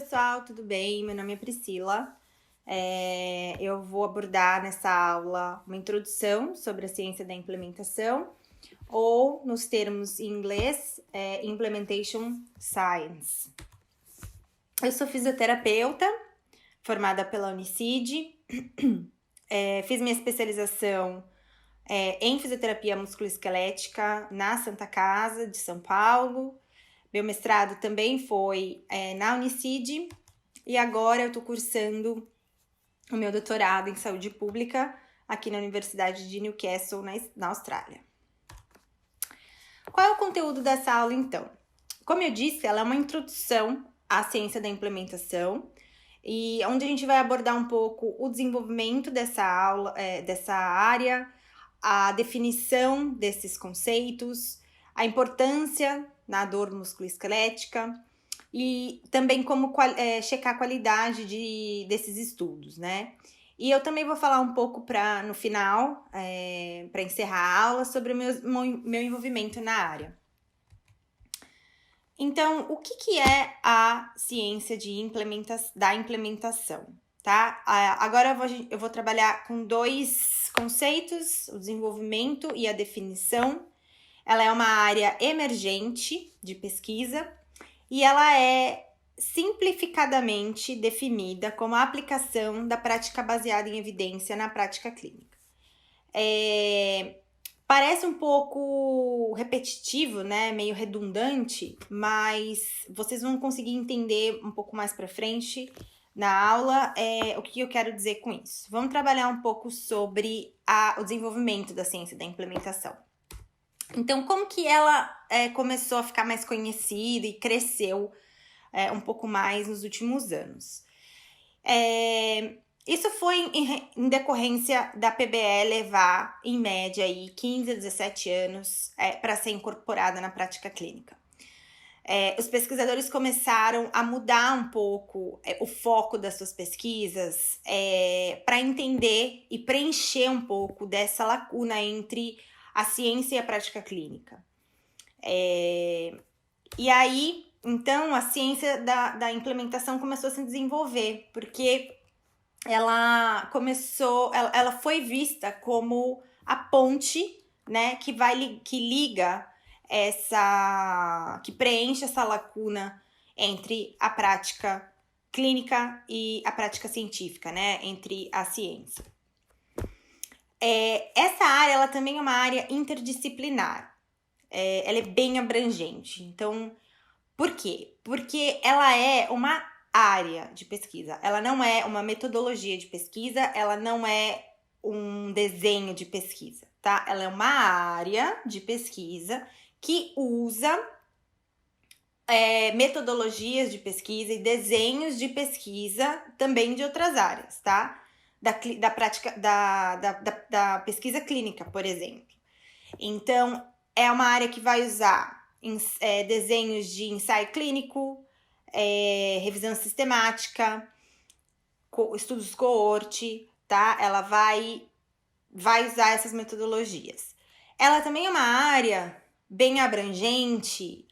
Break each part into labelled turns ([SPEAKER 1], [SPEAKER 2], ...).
[SPEAKER 1] pessoal, tudo bem? Meu nome é Priscila. Eu vou abordar nessa aula uma introdução sobre a ciência da implementação, ou, nos termos em inglês, Implementation Science. Eu sou fisioterapeuta, formada pela Unicid, fiz minha especialização em fisioterapia musculoesquelética na Santa Casa de São Paulo. Meu mestrado também foi na Unicid e agora eu estou cursando o meu doutorado em saúde pública aqui na Universidade de Newcastle, na Austrália. Qual é o conteúdo dessa aula, então? Como eu disse, ela é uma introdução à ciência da implementação e onde a gente vai abordar um pouco o desenvolvimento dessa aula, dessa área, a definição desses conceitos, a importância na dor musculoesquelética e também como checar a qualidade desses estudos, né? E eu também vou falar um pouco no final, para encerrar a aula, sobre o meu envolvimento na área. Então, o que é a ciência da implementação, tá? Agora eu vou trabalhar com dois conceitos, o desenvolvimento e a definição. Ela é uma área emergente de pesquisa e ela é simplificadamente definida como a aplicação da prática baseada em evidência na prática clínica. Parece um pouco repetitivo, né? Meio redundante, mas vocês vão conseguir entender um pouco mais para frente na aula o que eu quero dizer com isso. Vamos trabalhar um pouco sobre o desenvolvimento da ciência da implementação. Então, como que ela começou a ficar mais conhecida e cresceu um pouco mais nos últimos anos? Isso foi em decorrência da PBE levar, em média, aí, 15 a 17 anos para ser incorporada na prática clínica. Os pesquisadores começaram a mudar um pouco o foco das suas pesquisas para entender e preencher um pouco dessa lacuna entre a ciência e a prática clínica. E aí, então, a ciência da implementação começou a se desenvolver, porque ela foi vista como a ponte, né, que liga que preenche essa lacuna entre a prática clínica e a prática científica, né, entre a ciência. Essa área, ela também é uma área interdisciplinar, ela é bem abrangente. Então, por quê? Porque ela é uma área de pesquisa, ela não é uma metodologia de pesquisa, ela não é um desenho de pesquisa, tá? Ela é uma área de pesquisa que usa metodologias de pesquisa e desenhos de pesquisa também de outras áreas, tá? Da prática da pesquisa clínica, por exemplo. Então, é uma área que vai usar desenhos de ensaio clínico, revisão sistemática, estudos coorte, tá? Ela vai usar essas metodologias. Ela também é uma área bem abrangente,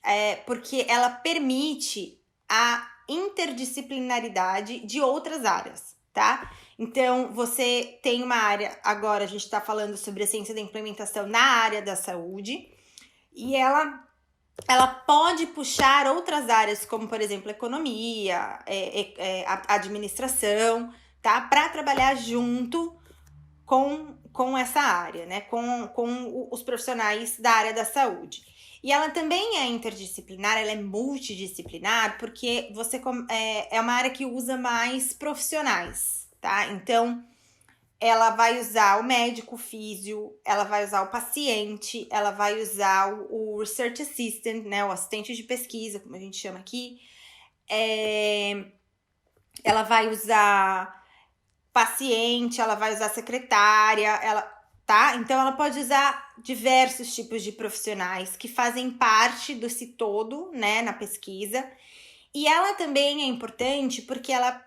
[SPEAKER 1] porque ela permite a interdisciplinaridade de outras áreas, tá? Então, você tem uma área, agora a gente está falando sobre a ciência da implementação na área da saúde, e ela pode puxar outras áreas, como, por exemplo, economia, administração, tá? Para trabalhar junto com essa área, né? Com os profissionais da área da saúde. E ela também é interdisciplinar, ela é multidisciplinar, porque é uma área que usa mais profissionais, tá? Então, ela vai usar o médico, o físio, ela vai usar o paciente, ela vai usar o research assistant, né? O assistente de pesquisa, como a gente chama aqui. Ela vai usar paciente, ela vai usar secretária, tá? Então, ela pode usar diversos tipos de profissionais que fazem parte desse todo, né, na pesquisa. E ela também é importante porque ela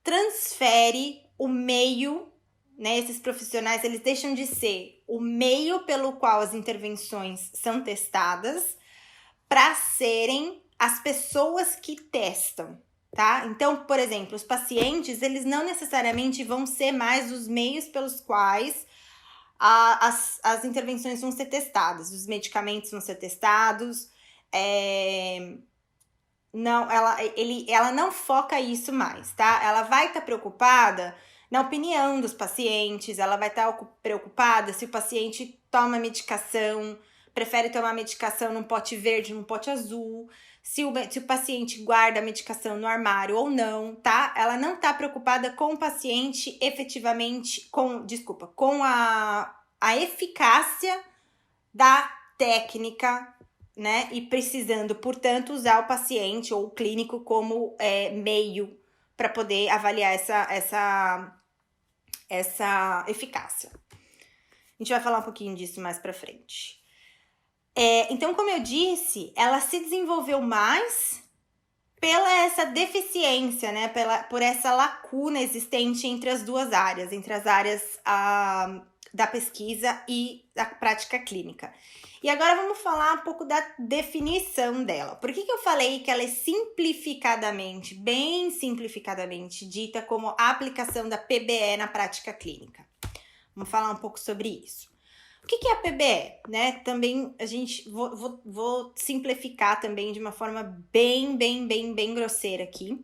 [SPEAKER 1] transfere o meio, né? Esses profissionais, eles deixam de ser o meio pelo qual as intervenções são testadas para serem as pessoas que testam, tá? Então, por exemplo, os pacientes, eles não necessariamente vão ser mais os meios pelos quais as intervenções vão ser testadas, os medicamentos vão ser testados, não, ela não foca isso mais, tá? Ela vai estar preocupada na opinião dos pacientes, ela vai estar preocupada se o paciente toma medicação, prefere tomar medicação num pote verde, num pote azul, se o paciente guarda a medicação no armário ou não, tá? Ela não tá preocupada com o paciente efetivamente, com a eficácia da técnica, né? E precisando, portanto, usar o paciente ou o clínico como meio para poder avaliar essa eficácia. A gente vai falar um pouquinho disso mais para frente. Então, como eu disse, ela se desenvolveu mais pela essa deficiência, né? Por essa lacuna existente entre as duas áreas, entre as áreas da pesquisa e da prática clínica. E agora vamos falar um pouco da definição dela. Por que eu falei que ela é simplificadamente, bem simplificadamente, dita como a aplicação da PBE na prática clínica? Vamos falar um pouco sobre isso. O que é a PBE? Né? Também vou simplificar também de uma forma bem grosseira aqui.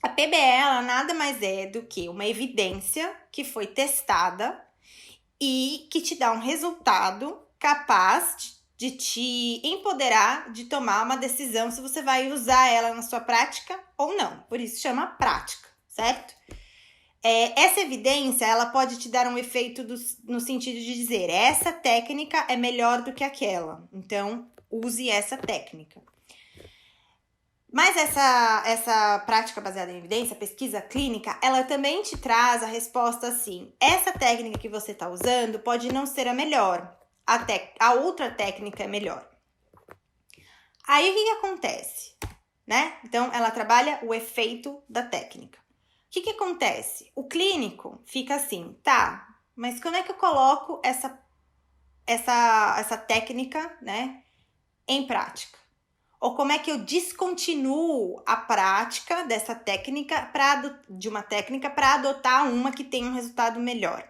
[SPEAKER 1] A PBE, ela nada mais é do que uma evidência que foi testada e que te dá um resultado capaz de te empoderar de tomar uma decisão se você vai usar ela na sua prática ou não. Por isso chama prática, certo? Essa evidência, ela pode te dar um efeito no sentido de dizer, essa técnica é melhor do que aquela, então use essa técnica. Mas essa prática baseada em evidência, pesquisa clínica, ela também te traz a resposta assim, essa técnica que você está usando pode não ser a melhor, a outra técnica é melhor. Aí o que acontece, né? Então ela trabalha o efeito da técnica. O que acontece? O clínico fica assim, tá, mas como é que eu coloco essa técnica, né, em prática? Ou como é que eu descontinuo a prática dessa técnica de uma técnica para adotar uma que tem um resultado melhor?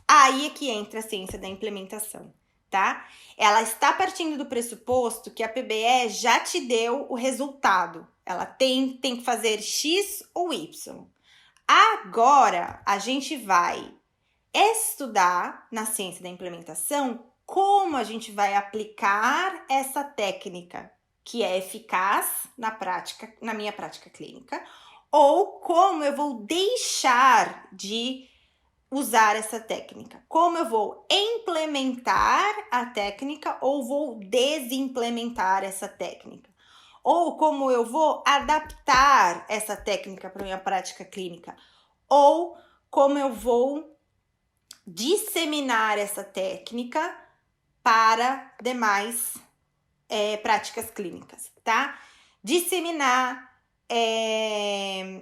[SPEAKER 1] Aí é que entra a ciência da implementação, tá? Ela está partindo do pressuposto que a PBE já te deu o resultado. Ela tem que fazer X ou Y. Agora, a gente vai estudar na ciência da implementação como a gente vai aplicar essa técnica que é eficaz na minha prática clínica, ou como eu vou deixar de usar essa técnica, como eu vou implementar a técnica ou vou desimplementar essa técnica, ou como eu vou adaptar essa técnica para minha prática clínica, ou como eu vou disseminar essa técnica para demais práticas clínicas, tá? Disseminar,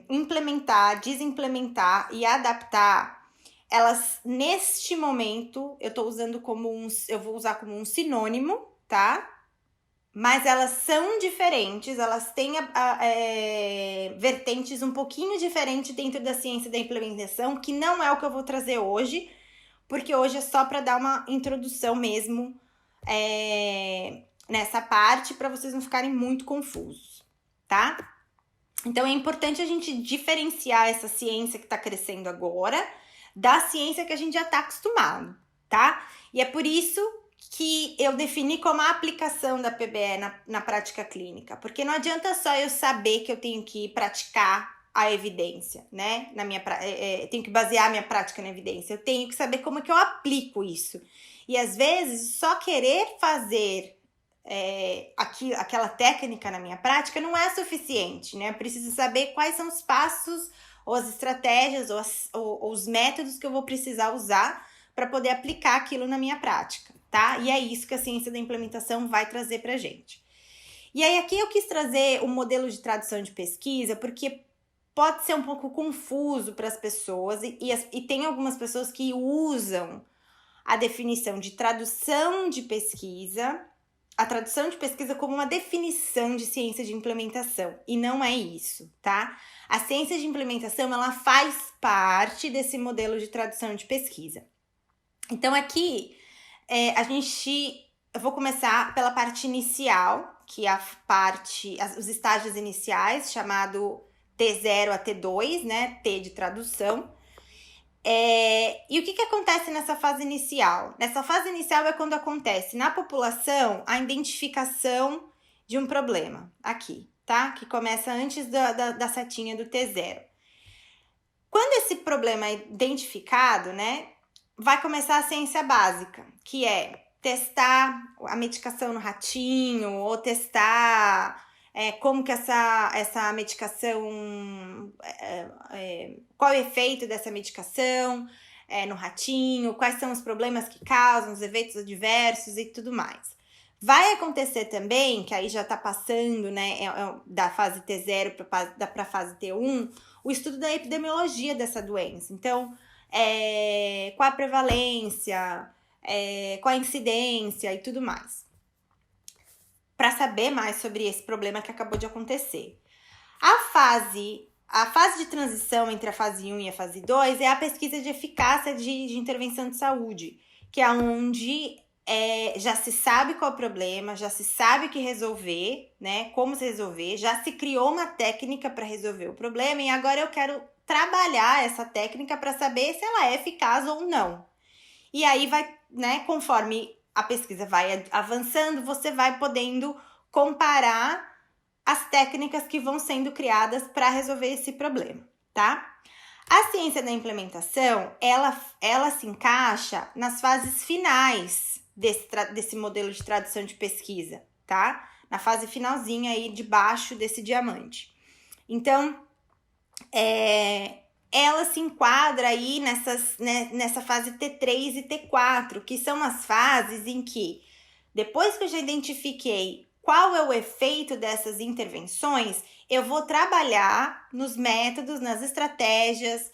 [SPEAKER 1] implementar, desimplementar e adaptar, elas neste momento eu vou usar como um sinônimo, tá? Mas elas são diferentes, elas têm vertentes um pouquinho diferentes dentro da ciência da implementação, que não é o que eu vou trazer hoje, porque hoje é só para dar uma introdução mesmo nessa parte, para vocês não ficarem muito confusos, tá? Então é importante a gente diferenciar essa ciência que está crescendo agora da ciência que a gente já está acostumado, tá? E é por isso que eu defini como a aplicação da PBE na prática clínica, porque não adianta só eu saber que eu tenho que praticar a evidência, né? Tenho que basear a minha prática na evidência, eu tenho que saber como é que eu aplico isso. E às vezes só querer fazer aquela técnica na minha prática não é suficiente, né? Eu preciso saber quais são os passos, ou as estratégias, ou os métodos que eu vou precisar usar para poder aplicar aquilo na minha prática, tá? E é isso que a ciência da implementação vai trazer pra gente. E aí aqui eu quis trazer o modelo de tradução de pesquisa, porque pode ser um pouco confuso para as pessoas, e tem algumas pessoas que usam a definição de tradução de pesquisa a tradução de pesquisa como uma definição de ciência de implementação, e não é isso, tá? A ciência de implementação, ela faz parte desse modelo de tradução de pesquisa. Então, aqui, eu vou começar pela parte inicial, que é a parte, os estágios iniciais, chamado T0 a T2, né? T de tradução. E o que acontece nessa fase inicial? Nessa fase inicial é quando acontece na população a identificação de um problema, aqui, tá? Que começa antes da setinha do T0. Quando esse problema é identificado, né, vai começar a ciência básica, que é testar a medicação no ratinho, ou testar como que essa medicação, qual é o efeito dessa medicação no ratinho, quais são os problemas que causam, os efeitos adversos e tudo mais. Vai acontecer também, que aí já está passando, né, da fase T0 para a fase T1, o estudo da epidemiologia dessa doença. Então, qual a prevalência, qual a incidência e tudo mais, para saber mais sobre esse problema que acabou de acontecer. A fase de transição entre a fase 1 e a fase 2 é a pesquisa de eficácia de intervenção de saúde, que é onde já se sabe qual é o problema, já se sabe o que resolver, né? Como se resolver, já se criou uma técnica para resolver o problema e agora eu quero trabalhar essa técnica para saber se ela é eficaz ou não. E aí vai, né, conforme a pesquisa vai avançando, você vai podendo comparar as técnicas que vão sendo criadas para resolver esse problema, tá? A ciência da implementação, ela se encaixa nas fases finais desse modelo de tradução de pesquisa, tá? Na fase finalzinha aí debaixo desse diamante. Então, ela se enquadra aí nessa fase T3 e T4, que são as fases em que, depois que eu já identifiquei qual é o efeito dessas intervenções, eu vou trabalhar nos métodos, nas estratégias,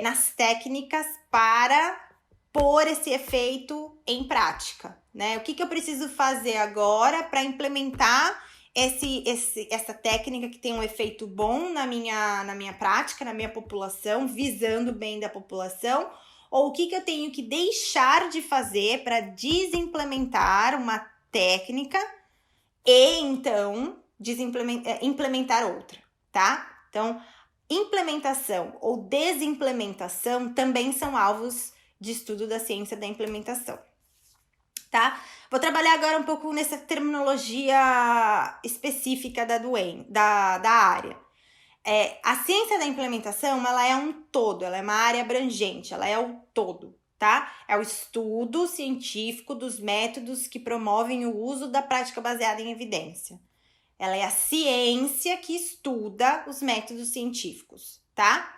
[SPEAKER 1] nas técnicas para pôr esse efeito em prática, né? O que eu preciso fazer agora para implementar essa técnica que tem um efeito bom na minha prática, na minha população, visando o bem da população, ou o que eu tenho que deixar de fazer para desimplementar uma técnica e então implementar outra, tá? Então, implementação ou desimplementação também são alvos de estudo da ciência da implementação, tá? Vou trabalhar agora um pouco nessa terminologia específica da área. A ciência da implementação, ela é um todo, ela é uma área abrangente, ela é o todo, tá? É o estudo científico dos métodos que promovem o uso da prática baseada em evidência. Ela é a ciência que estuda os métodos científicos, tá?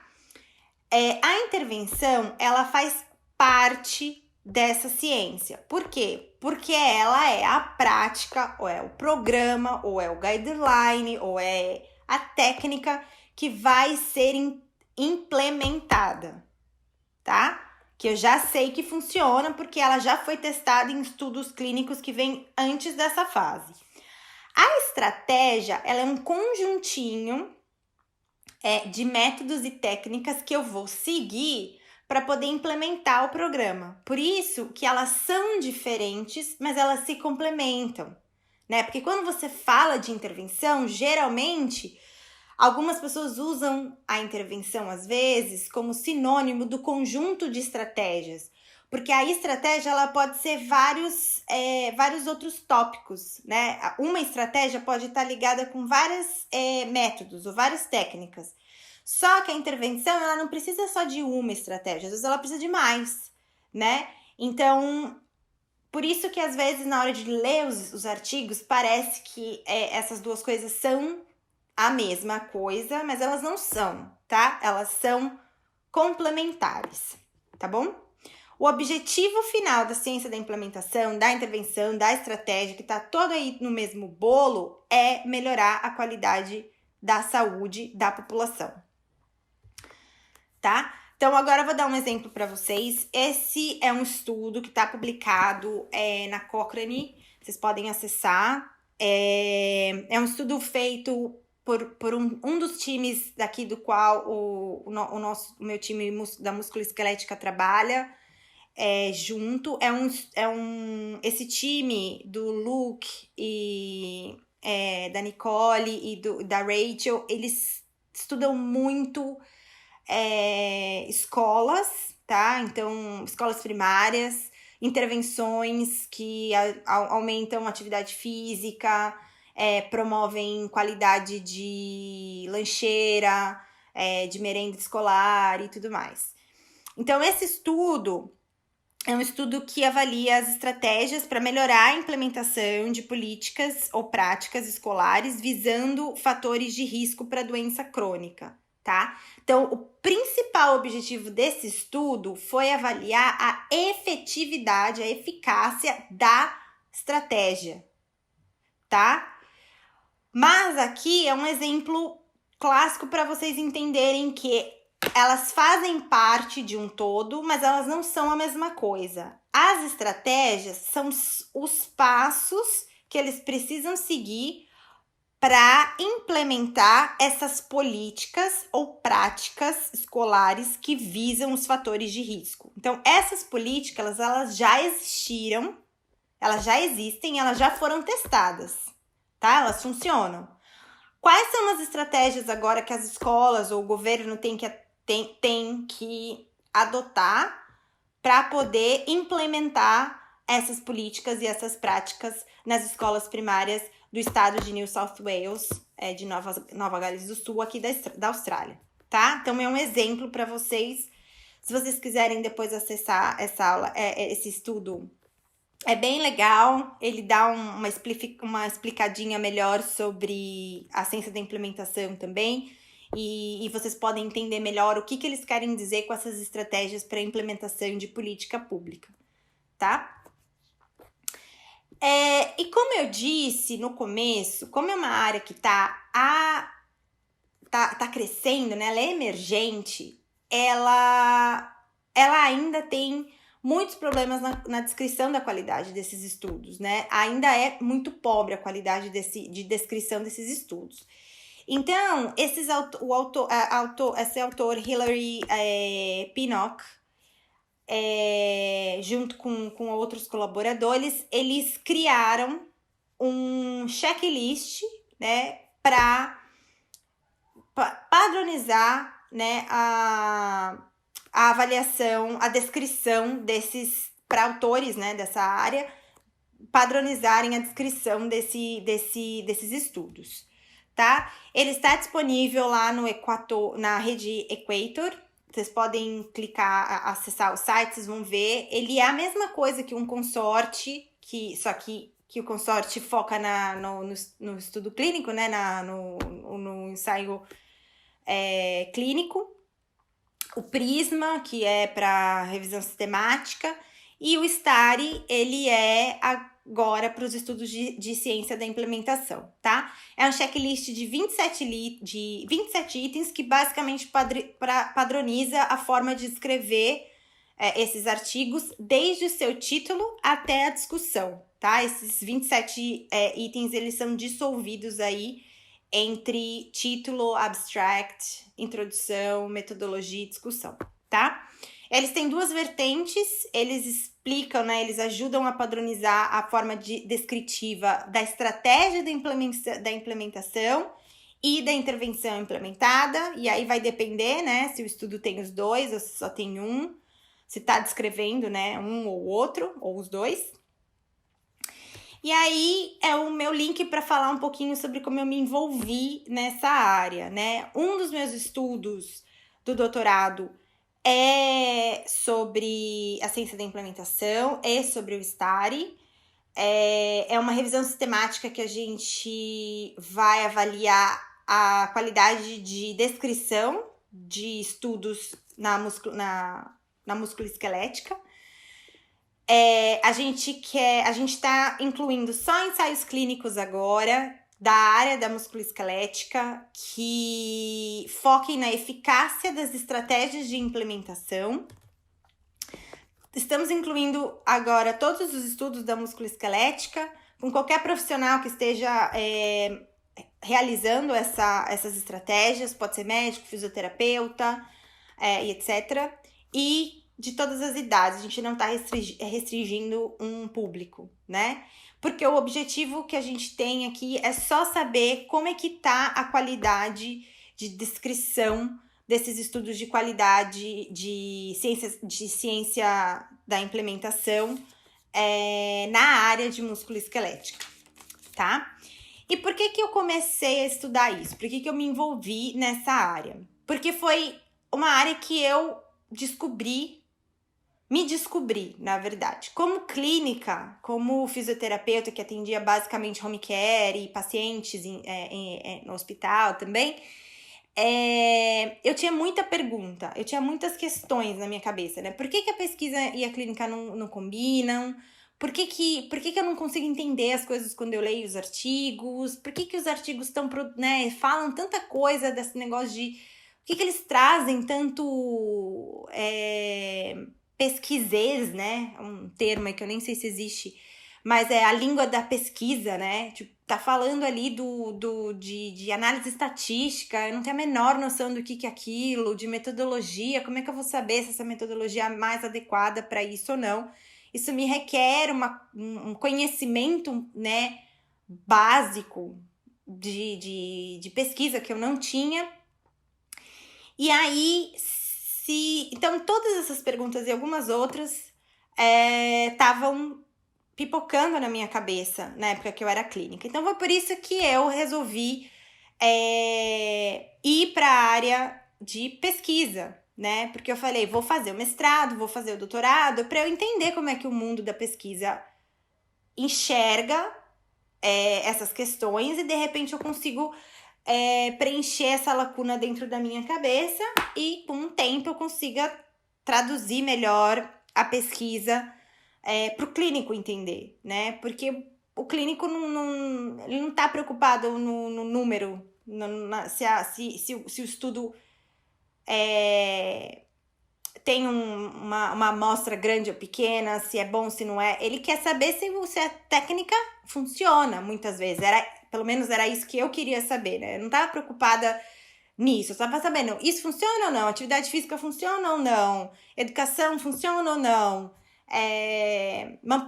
[SPEAKER 1] A intervenção, ela faz parte dessa ciência. Por quê? Porque ela é a prática, ou é o programa, ou é o guideline, ou é a técnica que vai ser implementada, tá? Que eu já sei que funciona porque ela já foi testada em estudos clínicos que vêm antes dessa fase. A estratégia, ela é um conjuntinho de métodos e técnicas que eu vou seguir para poder implementar o programa. Por isso que elas são diferentes, mas elas se complementam, né? Porque quando você fala de intervenção, geralmente algumas pessoas usam a intervenção, às vezes, como sinônimo do conjunto de estratégias, porque a estratégia ela pode ser vários outros tópicos, né? Uma estratégia pode estar ligada com vários métodos ou várias técnicas. Só que a intervenção ela não precisa só de uma estratégia, às vezes ela precisa de mais, né? Então, por isso que às vezes na hora de ler os artigos parece que essas duas coisas são a mesma coisa, mas elas não são, tá? Elas são complementares, tá bom? O objetivo final da ciência da implementação, da intervenção, da estratégia, que tá todo aí no mesmo bolo, é melhorar a qualidade da saúde da população, tá? Então, agora eu vou dar um exemplo para vocês. Esse é um estudo que está publicado na Cochrane, vocês podem acessar. É um estudo feito por um dos times daqui do qual o meu time da musculoesquelética trabalha junto. Esse time do Luke e da Nicole e da Rachel, eles estudam muito escolas, tá? Então, escolas primárias, intervenções que aumentam a atividade física, promovem qualidade de lancheira, de merenda escolar e tudo mais. Então, esse estudo é um estudo que avalia as estratégias para melhorar a implementação de políticas ou práticas escolares visando fatores de risco para doença crônica, tá? Então, o principal objetivo desse estudo foi avaliar a efetividade, a eficácia da estratégia, tá? Mas aqui é um exemplo clássico para vocês entenderem que elas fazem parte de um todo, mas elas não são a mesma coisa. As estratégias são os passos que eles precisam seguir para implementar essas políticas ou práticas escolares que visam os fatores de risco. Então, essas políticas, elas já existiram, elas já existem, elas já foram testadas, tá? Elas funcionam. Quais são as estratégias agora que as escolas ou o governo tem que adotar para poder implementar essas políticas e essas práticas nas escolas primárias do estado de New South Wales, de Nova Gales do Sul, aqui da Austrália, tá? Então, é um exemplo para vocês. Se vocês quiserem depois acessar essa aula, esse estudo, é bem legal. Ele dá uma explicadinha melhor sobre a ciência da implementação também. E vocês podem entender melhor o que eles querem dizer com essas estratégias para a implementação de política pública, tá? E como eu disse no começo, como é uma área que tá crescendo, né? Ela é emergente, ela ainda tem muitos problemas na descrição da qualidade desses estudos, né? Ainda é muito pobre a qualidade de descrição desses estudos. Então, esse autor Hilary Pinnock, junto com outros colaboradores, eles criaram um checklist, né, para padronizar, né, a avaliação, a descrição desses, para autores, né, dessa área, padronizarem a descrição desses estudos, tá? Ele está disponível lá na rede Equator. Vocês podem clicar, acessar o site, vocês vão ver. Ele é a mesma coisa que um consorte, só que o consorte foca no estudo clínico, né? No ensaio clínico. O Prisma, que é para revisão sistemática. E o STARI, ele é agora para os estudos de ciência da implementação, tá? É um checklist de 27 itens que basicamente padroniza a forma de escrever esses artigos, desde o seu título até a discussão, tá? Esses 27 itens, eles são dissolvidos aí entre título, abstract, introdução, metodologia e discussão, tá? Eles têm duas vertentes, eles explicam, né, eles ajudam a padronizar a forma descritiva da estratégia da implementação e da intervenção implementada, e aí vai depender, né, se o estudo tem os dois ou se só tem um, se está descrevendo, né, um ou outro, ou os dois. E aí é o meu link para falar um pouquinho sobre como eu me envolvi nessa área, né? Um dos meus estudos do doutorado é sobre a ciência da implementação, é sobre o STARI. É uma revisão sistemática que a gente vai avaliar a qualidade de descrição de estudos na musculoesquelética. A gente está incluindo só ensaios clínicos agora, da área da musculoesquelética que foquem na eficácia das estratégias de implementação. Estamos incluindo agora todos os estudos da musculoesquelética, com qualquer profissional que esteja realizando essas estratégias, pode ser médico, fisioterapeuta, e etc. E de todas as idades, a gente não está restringindo um público, né? Porque o objetivo que a gente tem aqui é só saber como é que tá a qualidade de descrição desses estudos de qualidade de ciência da implementação na área de musculoesquelética, tá? E por que eu comecei a estudar isso? Por que eu me envolvi nessa área? Porque foi uma área que eu me descobri, na verdade. Como clínica, como fisioterapeuta que atendia basicamente home care e pacientes no hospital também, eu tinha muita pergunta, eu tinha muitas questões na minha cabeça, né? Por que a pesquisa e a clínica não combinam? Por que eu não consigo entender as coisas quando eu leio os artigos? Por que os artigos falam tanta coisa desse negócio de... Por que eles trazem tanto pesquisês, né? Um termo aí que eu nem sei se existe, mas é a língua da pesquisa, né? Tipo, tá falando ali de análise estatística, eu não tenho a menor noção do que é aquilo, de metodologia, como é que eu vou saber se essa metodologia é a mais adequada para isso ou não? Isso me requer um conhecimento, né, básico de pesquisa que eu não tinha. E aí, então, todas essas perguntas e algumas outras estavam pipocando na minha cabeça na época que eu era clínica. Então, foi por isso que eu resolvi ir para a área de pesquisa, né? Porque eu falei, vou fazer o mestrado, vou fazer o doutorado, para eu entender como é que o mundo da pesquisa enxerga essas questões e, de repente, eu consigo preencher essa lacuna dentro da minha cabeça e, com o tempo, eu consiga traduzir melhor a pesquisa para o clínico entender, né? Porque o clínico ele não está preocupado no número, se o estudo tem uma amostra grande ou pequena, se é bom, se não é. Ele quer saber se a técnica funciona, muitas vezes. Pelo menos era isso que eu queria saber, né? Eu não estava preocupada nisso, eu estava sabendo, isso funciona ou não? Atividade física funciona ou não? Educação funciona ou não?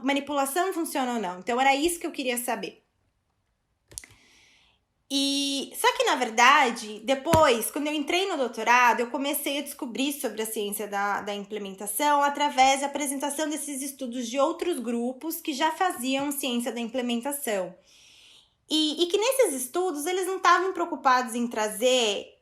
[SPEAKER 1] Manipulação funciona ou não? Então, era isso que eu queria saber. Só que, na verdade, depois, quando eu entrei no doutorado, eu comecei a descobrir sobre a ciência da implementação através da apresentação desses estudos de outros grupos que já faziam ciência da implementação. E que nesses estudos, eles não estavam preocupados em trazer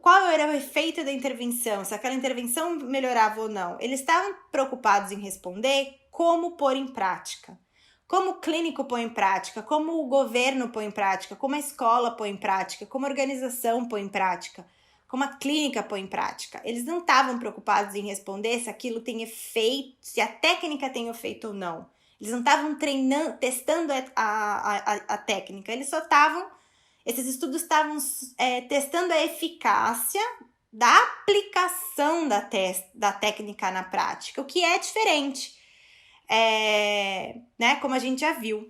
[SPEAKER 1] qual era o efeito da intervenção, se aquela intervenção melhorava ou não. Eles estavam preocupados em responder como pôr em prática. Como o clínico põe em prática, como o governo põe em prática, como a escola põe em prática, como a organização põe em prática, como a clínica põe em prática. Eles não estavam preocupados em responder se aquilo tem efeito, se a técnica tem efeito ou não. Eles não estavam testando a técnica, esses estudos estavam testando a eficácia da aplicação da técnica na prática, o que é diferente. Né, como a gente já viu.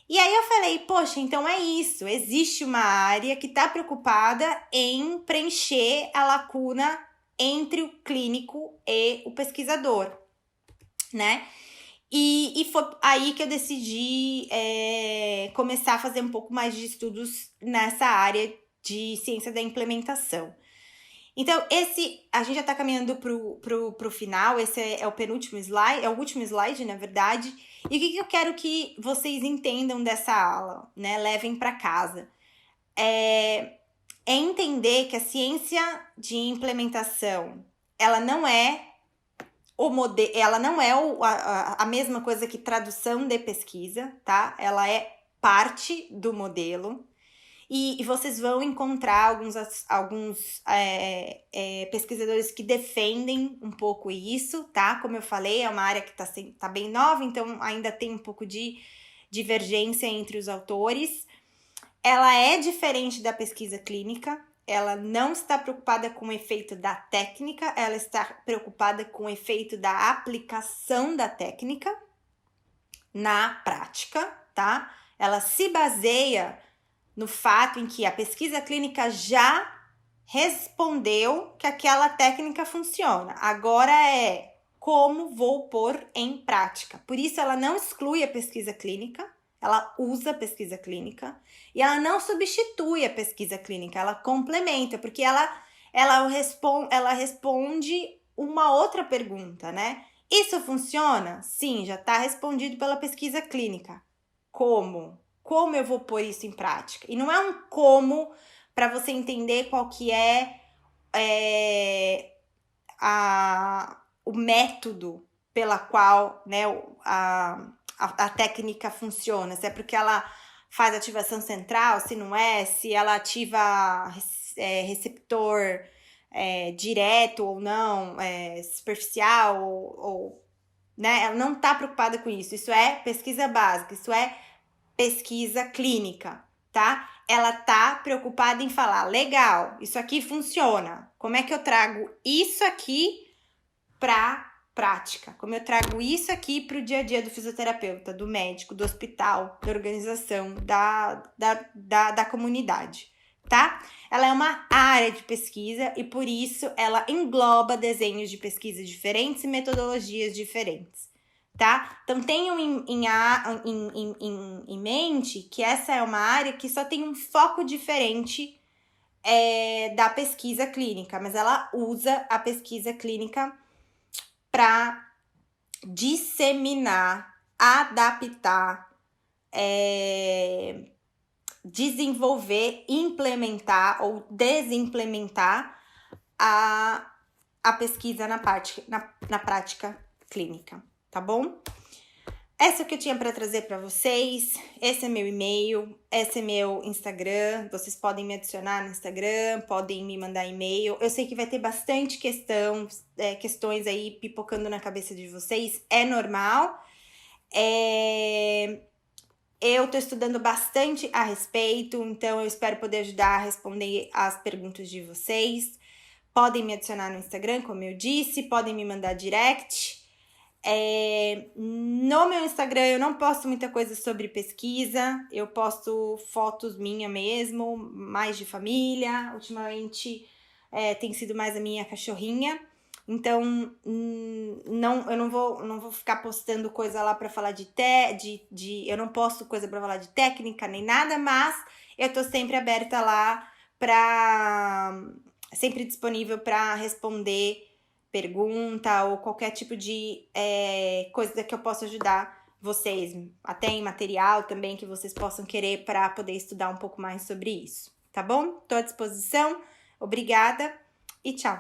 [SPEAKER 1] E aí eu falei, poxa, então é isso. Existe uma área que está preocupada em preencher a lacuna entre o clínico e o pesquisador, né? E foi aí que eu decidi começar a fazer um pouco mais de estudos nessa área de ciência da implementação. Então, a gente já está caminhando pro final, esse é o penúltimo slide, é o último slide, na verdade. E o que eu quero que vocês entendam dessa aula, né? Levem para casa. É entender que a ciência de implementação, ela não é a mesma coisa que tradução de pesquisa, tá? Ela é parte do modelo. E vocês vão encontrar alguns pesquisadores que defendem um pouco isso, tá? Como eu falei, é uma área que tá bem nova, então ainda tem um pouco de divergência entre os autores. ela é diferente da pesquisa clínica, ela não está preocupada com o efeito da técnica, ela está preocupada com o efeito da aplicação da técnica na prática, tá? Ela se baseia no fato em que a pesquisa clínica já respondeu que aquela técnica funciona. Agora é como vou pôr em prática. Por isso ela não exclui a pesquisa clínica, ela usa a pesquisa clínica e ela não substitui a pesquisa clínica, ela complementa, porque ela responde uma outra pergunta, né? Isso funciona? Sim, já está respondido pela pesquisa clínica. Como? Como eu vou pôr isso em prática? E não é um como para você entender qual que é o método pela qual, né, a técnica funciona. Se é porque ela faz ativação central, se não é, se ela ativa receptor direto ou não, superficial ou né? Ela não está preocupada com isso. Isso é pesquisa básica, isso é pesquisa clínica, tá? Ela tá preocupada em falar, legal, isso aqui funciona. Como é que eu trago isso aqui para prática? Como eu trago isso aqui para o dia a dia do fisioterapeuta, do médico, do hospital, da organização, da comunidade, tá? Ela é uma área de pesquisa e por isso ela engloba desenhos de pesquisa diferentes e metodologias diferentes, tá? Então tenham em mente que essa é uma área que só tem um foco diferente da pesquisa clínica, mas ela usa a pesquisa clínica para disseminar, adaptar, desenvolver, implementar ou desimplementar a pesquisa na prática clínica, tá bom? Essa é o que eu tinha para trazer para vocês. Esse é meu e-mail, esse é meu Instagram. Vocês podem me adicionar no Instagram, podem me mandar e-mail. Eu sei que vai ter bastante questões aí pipocando na cabeça de vocês. É normal. Eu tô estudando bastante a respeito, então eu espero poder ajudar a responder as perguntas de vocês. Podem me adicionar no Instagram, como eu disse, podem me mandar direct. No meu Instagram eu não posto muita coisa sobre pesquisa, eu posto fotos minha mesmo, mais de família. Ultimamente tem sido mais a minha cachorrinha, então eu não vou ficar postando coisa lá para falar eu não posto coisa para falar de técnica nem nada, mas eu tô sempre aberta lá sempre disponível para responder pergunta ou qualquer tipo de coisa que eu possa ajudar vocês, até em material também que vocês possam querer para poder estudar um pouco mais sobre isso, tá bom? Tô à disposição, obrigada e tchau!